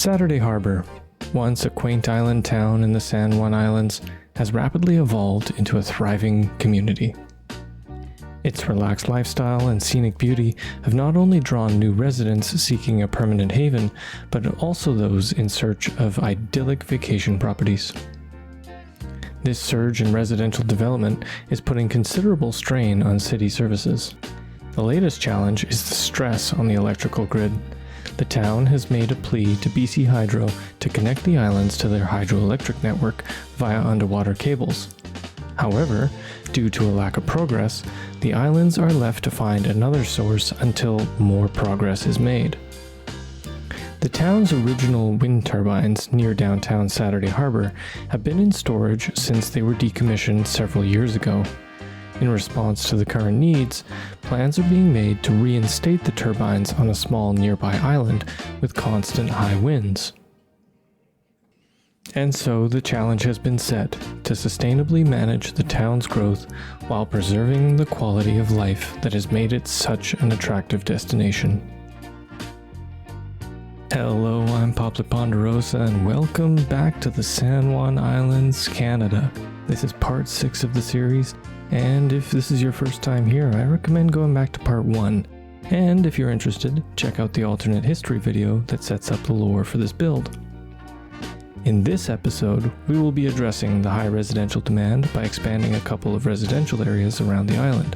Saturday Harbor, once a quaint island town in the San Juan Islands, has rapidly evolved into a thriving community. Its relaxed lifestyle and scenic beauty have not only drawn new residents seeking a permanent haven, but also those in search of idyllic vacation properties. This surge in residential development is putting considerable strain on city services. The latest challenge is the stress on the electrical grid. The town has made a plea to BC Hydro to connect the islands to their hydroelectric network via underwater cables. However, due to a lack of progress, the islands are left to find another source until more progress is made. The town's original wind turbines near downtown Saturday Harbor have been in storage since they were decommissioned several years ago. In response to the current needs, plans are being made to reinstate the turbines on a small nearby island with constant high winds. And so the challenge has been set to sustainably manage the town's growth while preserving the quality of life that has made it such an attractive destination. Hello, I'm Poplar Ponderosa and welcome back to the San Juan Islands, Canada. This is part 6 of the series, and if this is your first time here, I recommend going back to part 1. And if you're interested, check out the alternate history video that sets up the lore for this build. In this episode, we will be addressing the high residential demand by expanding a couple of residential areas around the island.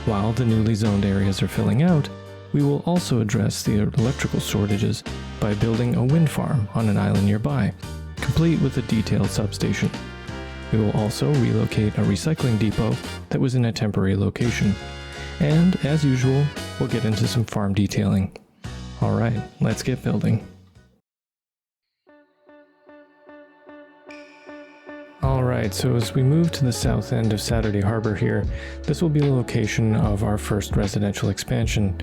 While the newly zoned areas are filling out, we will also address the electrical shortages by building a wind farm on an island nearby, complete with a detailed substation. We will also relocate a recycling depot that was in a temporary location. And, as usual, we'll get into some farm detailing. Alright, let's get building. Alright, so as we move to the south end of Saturday Harbor here, this will be the location of our first residential expansion.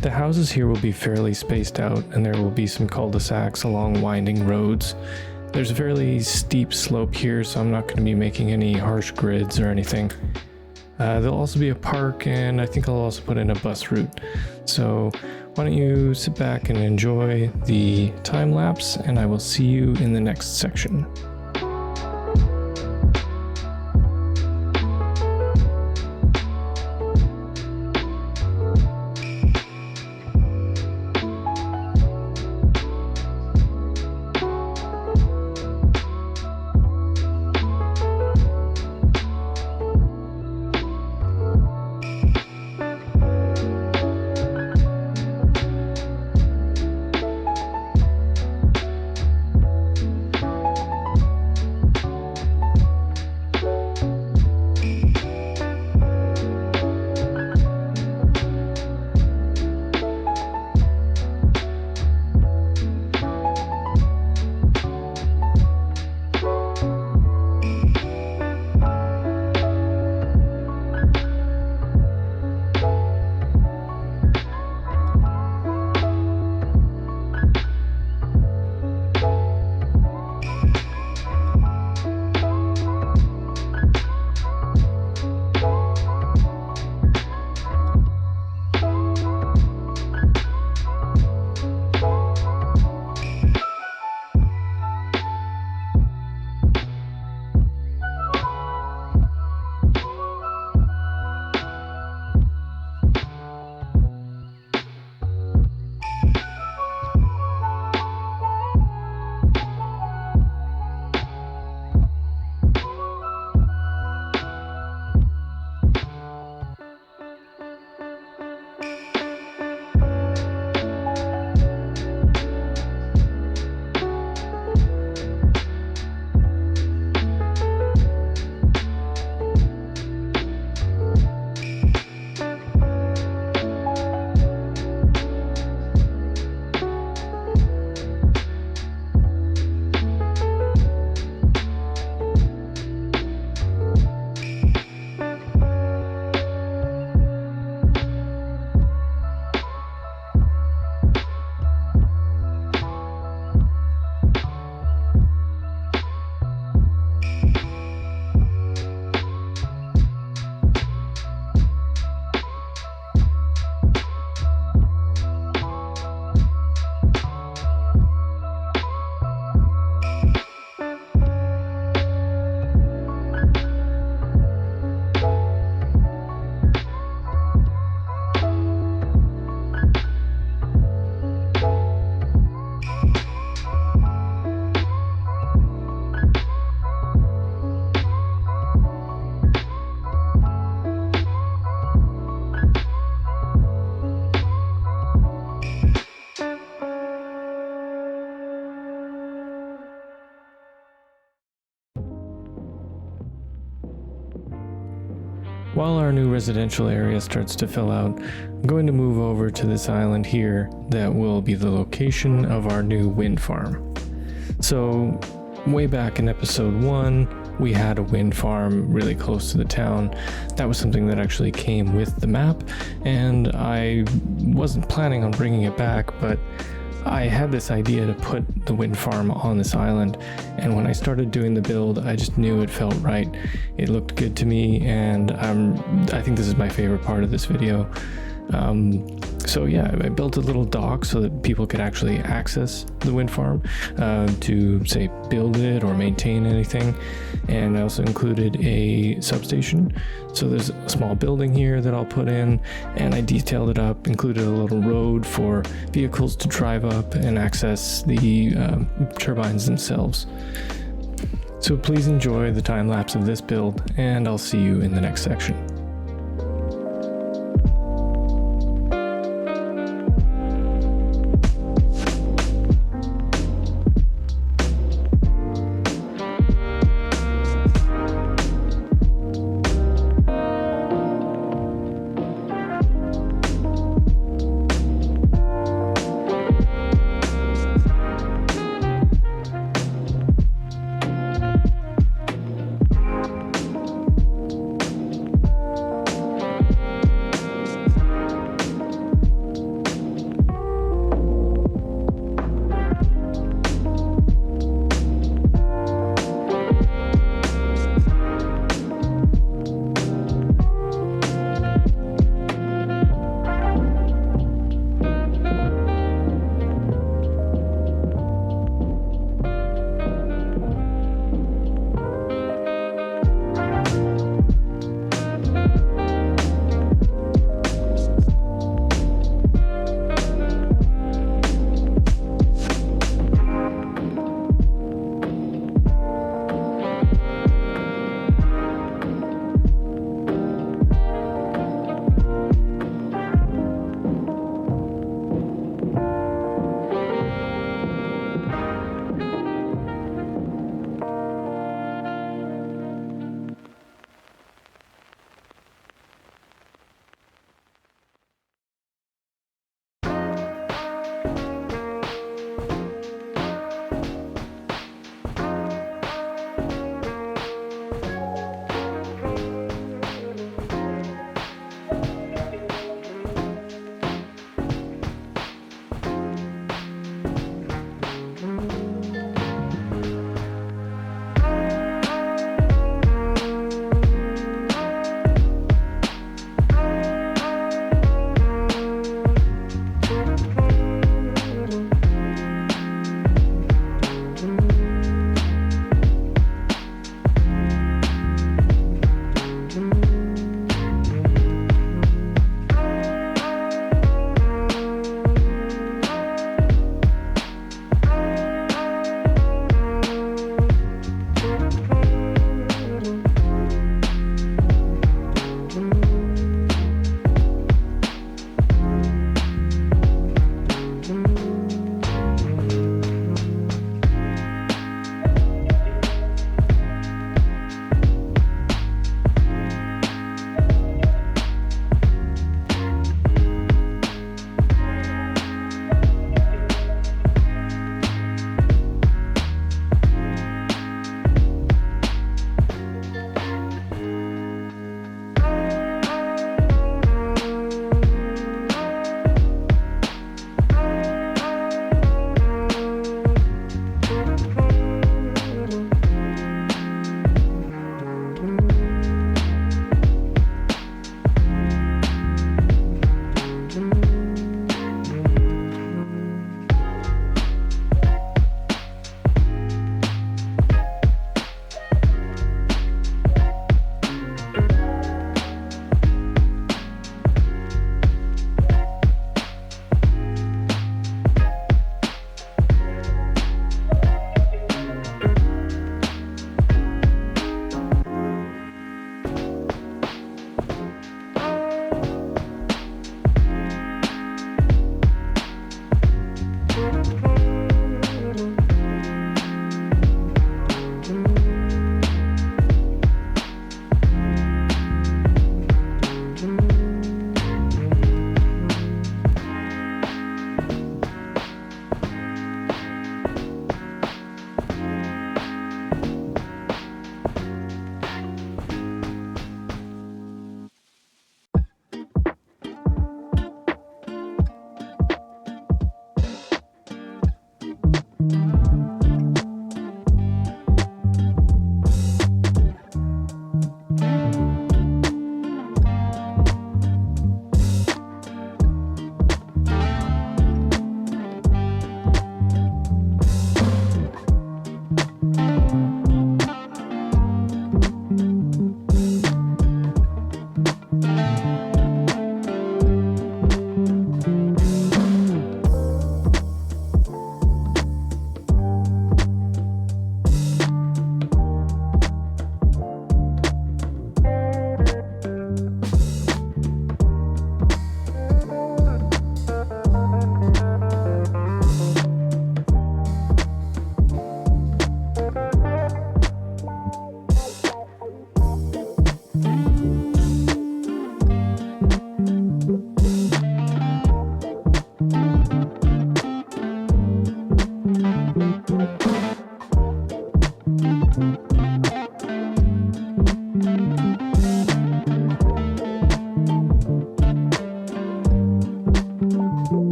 The houses here will be fairly spaced out, and there will be some cul-de-sacs along winding roads. There's a fairly steep slope here, so I'm not going to be making any harsh grids or anything. There'll also be a park, and I think I'll also put in a bus route. So why don't you sit back and enjoy the time lapse, and I will see you in the next section. While our new residential area starts to fill out, I'm going to move over to this island here that will be the location of our new wind farm. So, way back in episode 1, we had a wind farm really close to the town. That was something that actually came with the map, and I wasn't planning on bringing it back, but I had this idea to put the wind farm on this island, and when I started doing the build, I just knew it felt right. It looked good to me, and I think this is my favorite part of this video. So yeah, I built a little dock so that people could actually access the wind farm to, say, build it or maintain anything. And I also included a substation. So there's a small building here that I'll put in, and I detailed it up, included a little road for vehicles to drive up and access the turbines themselves. So please enjoy the time lapse of this build, and I'll see you in the next section.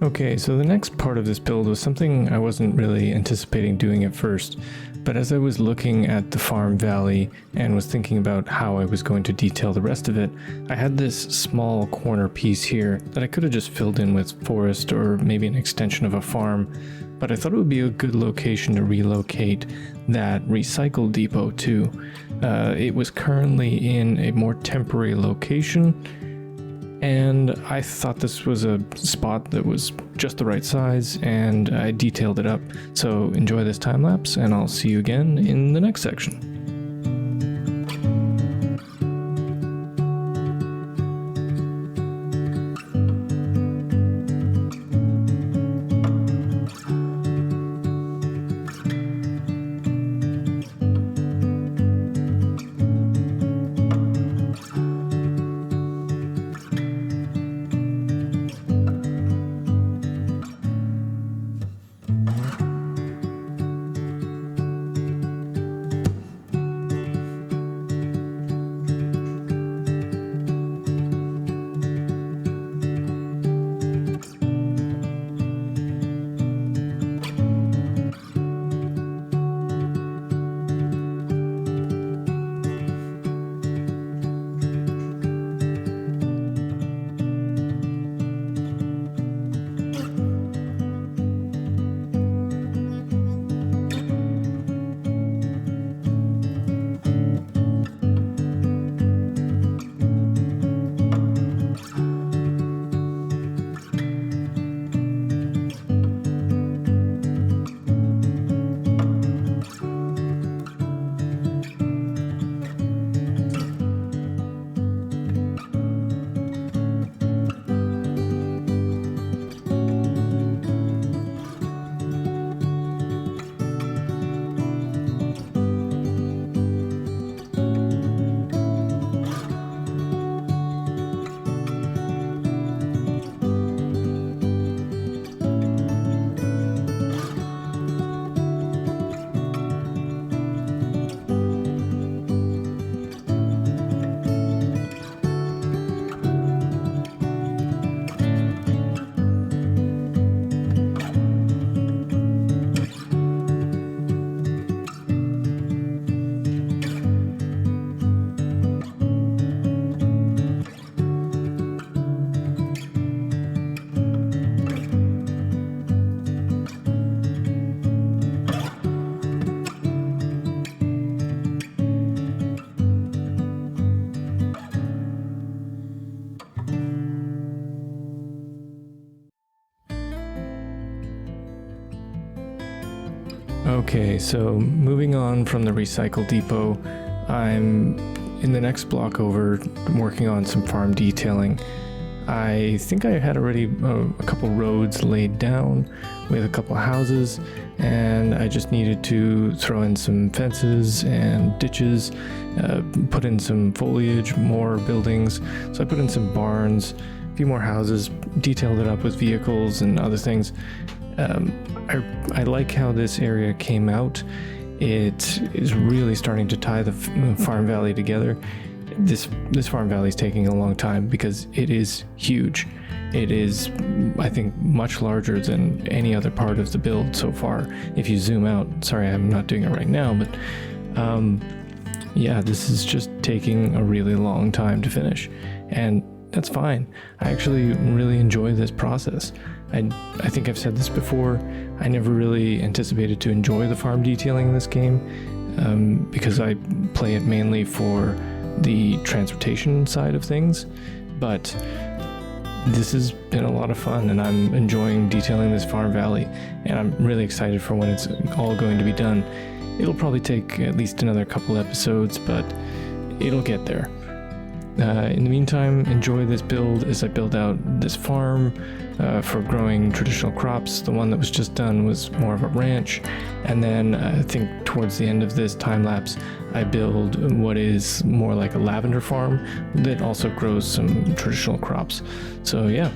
Okay, so the next part of this build was something I wasn't really anticipating doing at first, but as I was looking at the farm valley and was thinking about how I was going to detail the rest of it, I had this small corner piece here that I could have just filled in with forest or maybe an extension of a farm, but I thought it would be a good location to relocate that recycle depot to. It was currently in a more temporary location, and I thought this was a spot that was just the right size, and I detailed it up. So enjoy this time lapse, and I'll see you again in the next section. Okay, so moving on from the recycle depot, I'm in the next block over working on some farm detailing. I think I had already a couple roads laid down with a couple houses, and I just needed to throw in some fences and ditches, put in some foliage, more buildings. So I put in some barns, a few more houses, detailed it up with vehicles and other things. I like how this area came out. It is really starting to tie the farm valley together. This farm valley is taking a long time because it is huge. It is, I think, much larger than any other part of the build so far. If you zoom out, sorry, I'm not doing it right now, but yeah, this is just taking a really long time to finish, and that's fine. I actually really enjoy this process. I think I've said this before, I never really anticipated to enjoy the farm detailing in this game because I play it mainly for the transportation side of things, but this has been a lot of fun, and I'm enjoying detailing this farm valley, and I'm really excited for when it's all going to be done. It'll probably take at least another couple episodes, but it'll get there. In the meantime, enjoy this build as I build out this farm for growing traditional crops. The one that was just done was more of a ranch, and then I think towards the end of this time lapse I build what is more like a lavender farm that also grows some traditional crops. So yeah,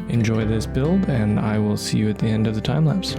enjoy this build, and I will see you at the end of the time lapse.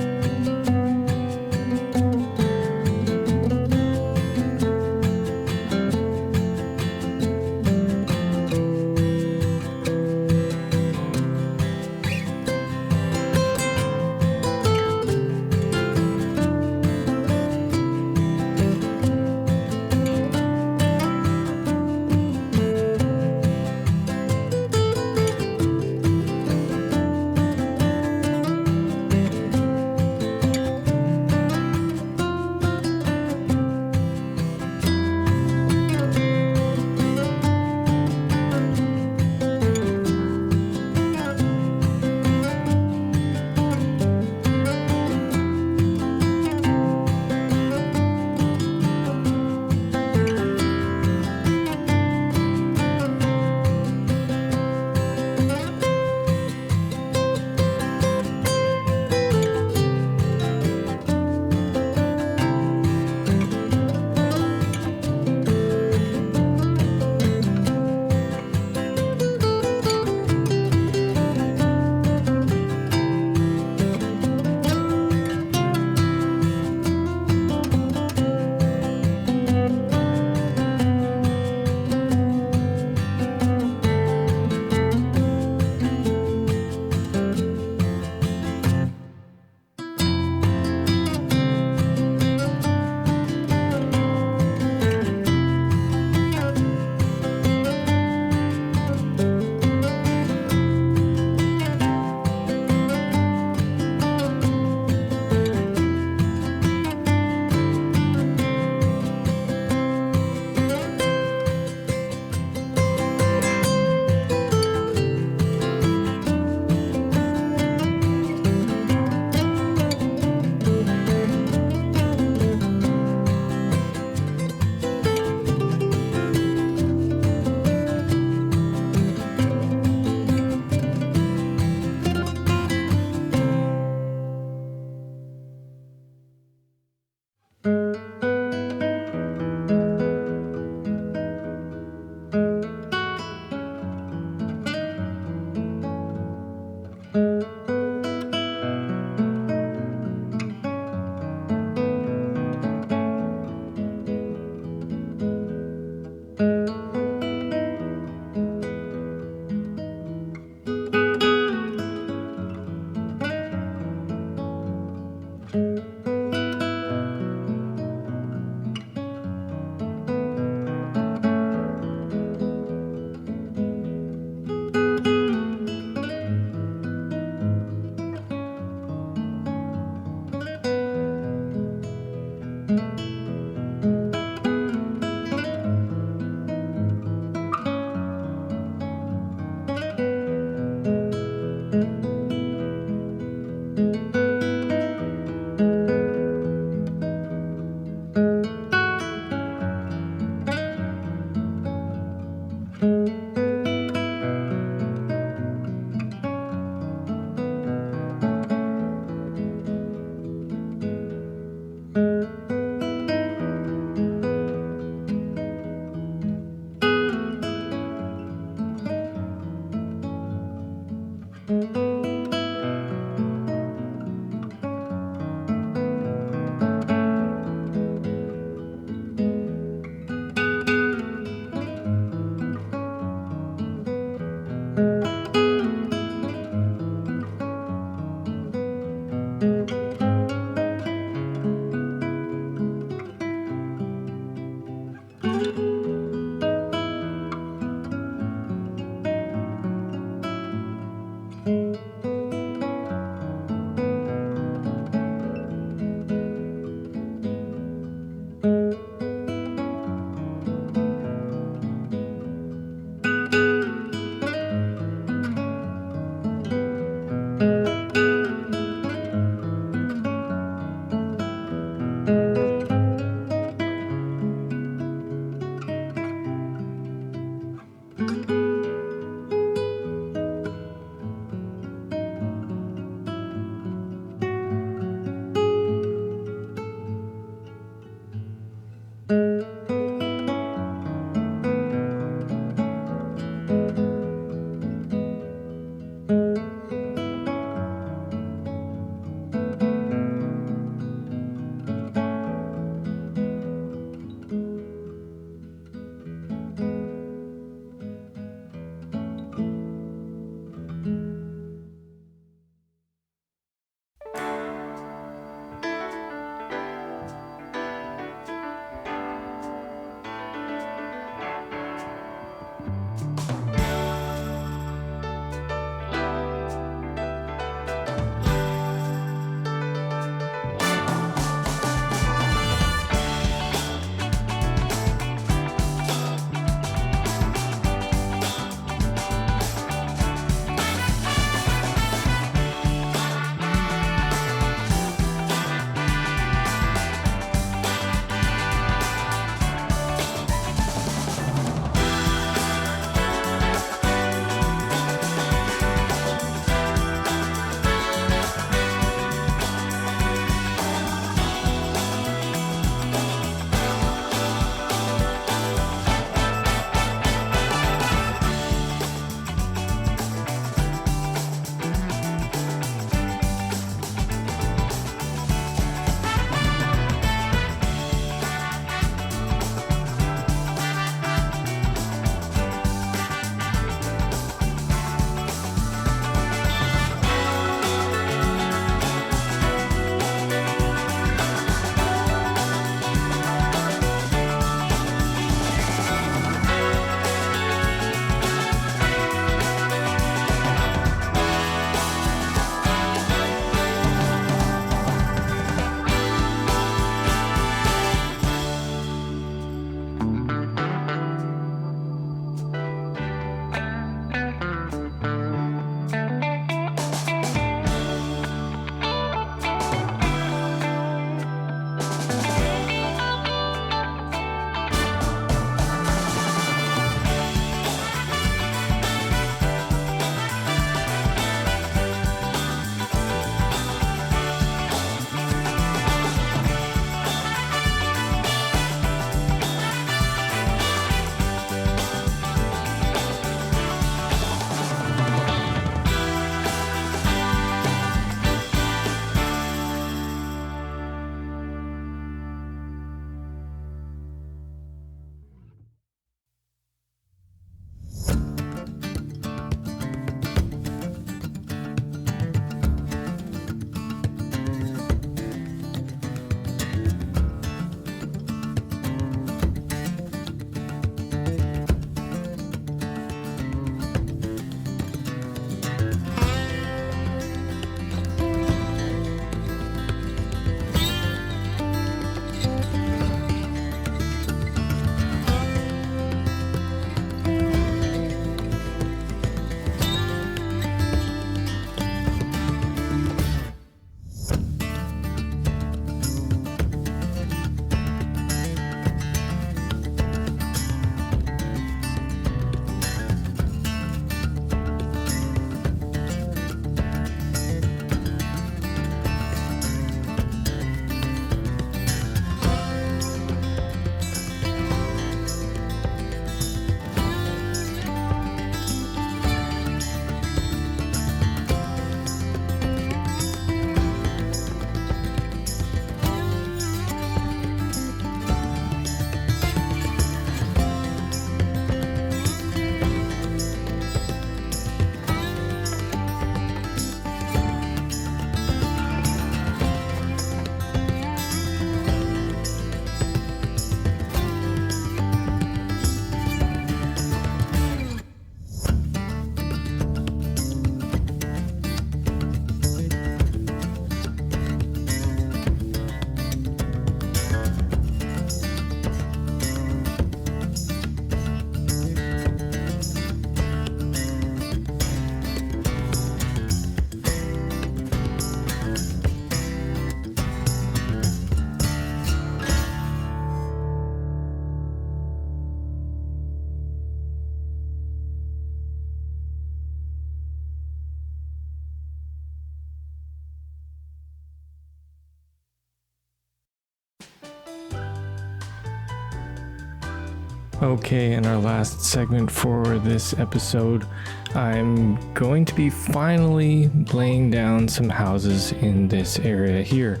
Okay, in our last segment for this episode, I'm going to be finally laying down some houses in this area here.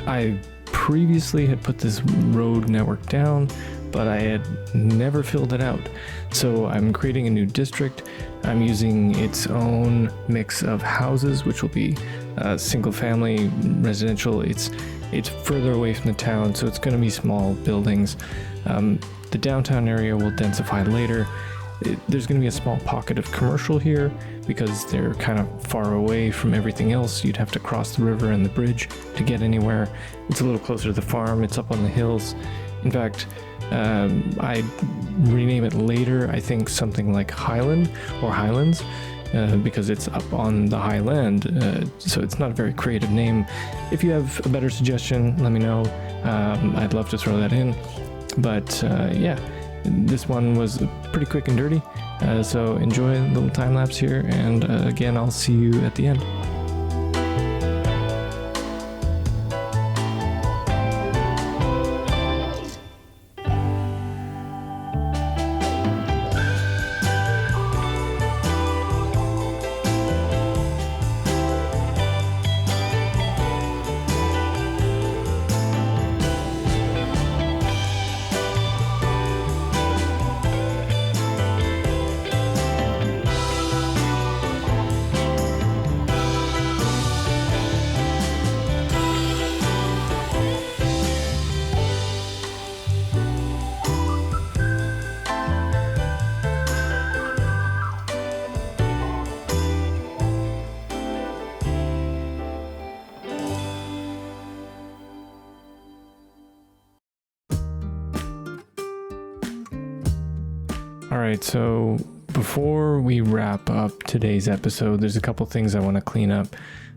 I previously had put this road network down, but I had never filled it out. So I'm creating a new district. I'm using its own mix of houses, which will be single family residential. It's further away from the town, so it's going to be small buildings. The downtown area will densify later. There's going to be a small pocket of commercial here because they're kind of far away from everything else. You'd have to cross the river and the bridge to get anywhere. It's a little closer to the farm. It's up on the hills. In fact, I'd rename it later, I think something like Highland or Highlands, because it's up on the highland. So it's not a very creative name. If you have a better suggestion, let me know. I'd love to throw that in. But yeah, this one was pretty quick and dirty, so enjoy a little time lapse here, and again, I'll see you at the end. Alright, so before we wrap up today's episode, there's a couple things I want to clean up.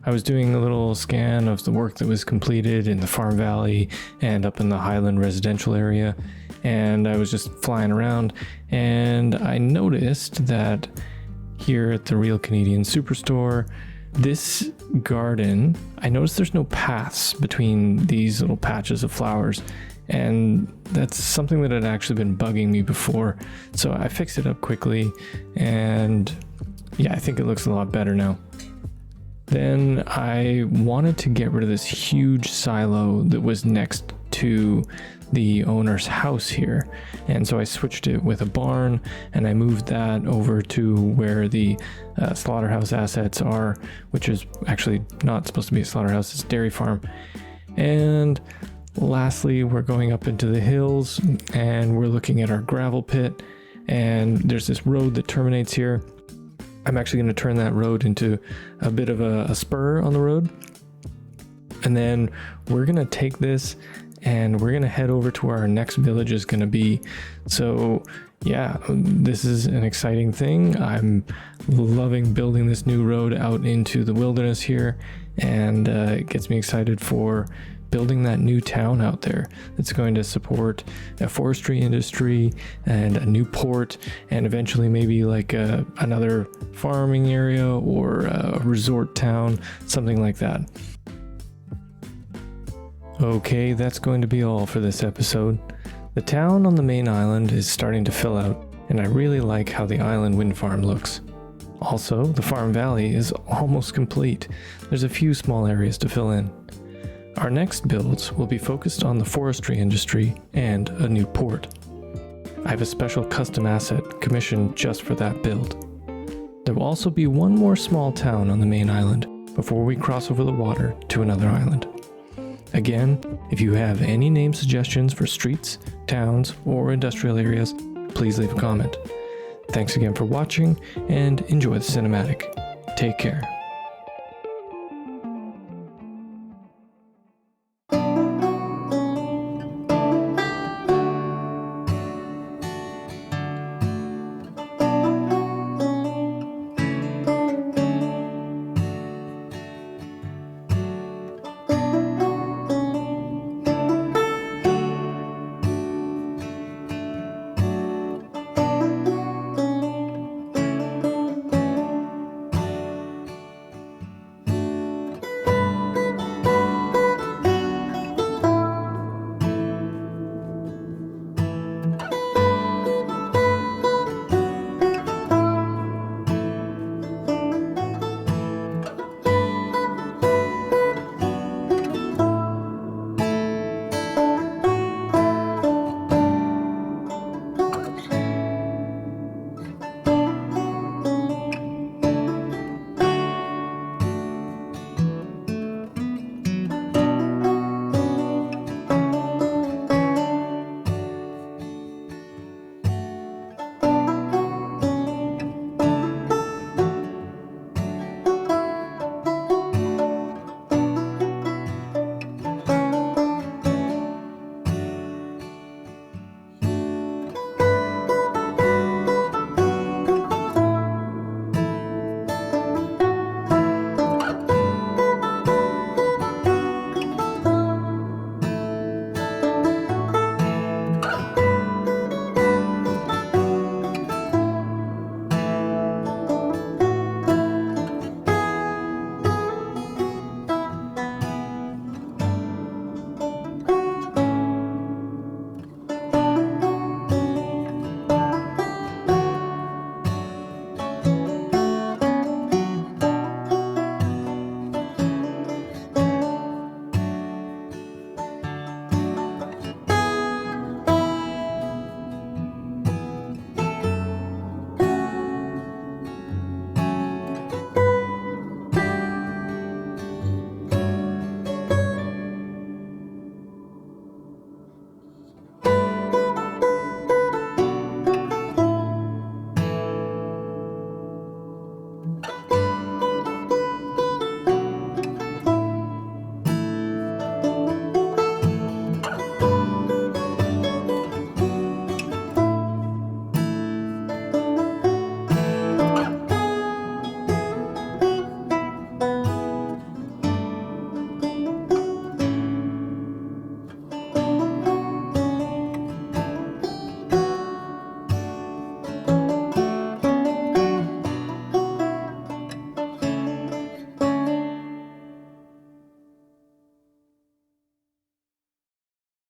I was doing a little scan of the work that was completed in the Farm Valley and up in the Highland residential area, and I was just flying around, and I noticed that here at the Real Canadian Superstore, this garden, I noticed there's no paths between these little patches of flowers. And that's something that had actually been bugging me before. So I fixed it up quickly, and yeah, I think it looks a lot better now. Then I wanted to get rid of this huge silo that was next to the owner's house here. And so I switched it with a barn, and I moved that over to where the slaughterhouse assets are, which is actually not supposed to be a slaughterhouse, it's a dairy farm. And lastly, we're going up into the hills and we're looking at our gravel pit, and there's this road that terminates here. I'm actually going to turn that road into a bit of a spur on the road, and then we're going to take this and we're going to head over to where our next village is going to be. So yeah, this is an exciting thing. I'm loving building this new road out into the wilderness here, and it gets me excited for building that new town out there that's going to support a forestry industry and a new port, and eventually maybe like another farming area or a resort town, something like that. Okay, that's going to be all for this episode. The town on the main island is starting to fill out, and I really like how the island wind farm looks. Also, the Farm Valley is almost complete. There's a few small areas to fill in. Our next builds will be focused on the forestry industry and a new port. I have a special custom asset commissioned just for that build. There will also be one more small town on the main island before we cross over the water to another island. Again, if you have any name suggestions for streets, towns, or industrial areas, please leave a comment. Thanks again for watching, and enjoy the cinematic. Take care.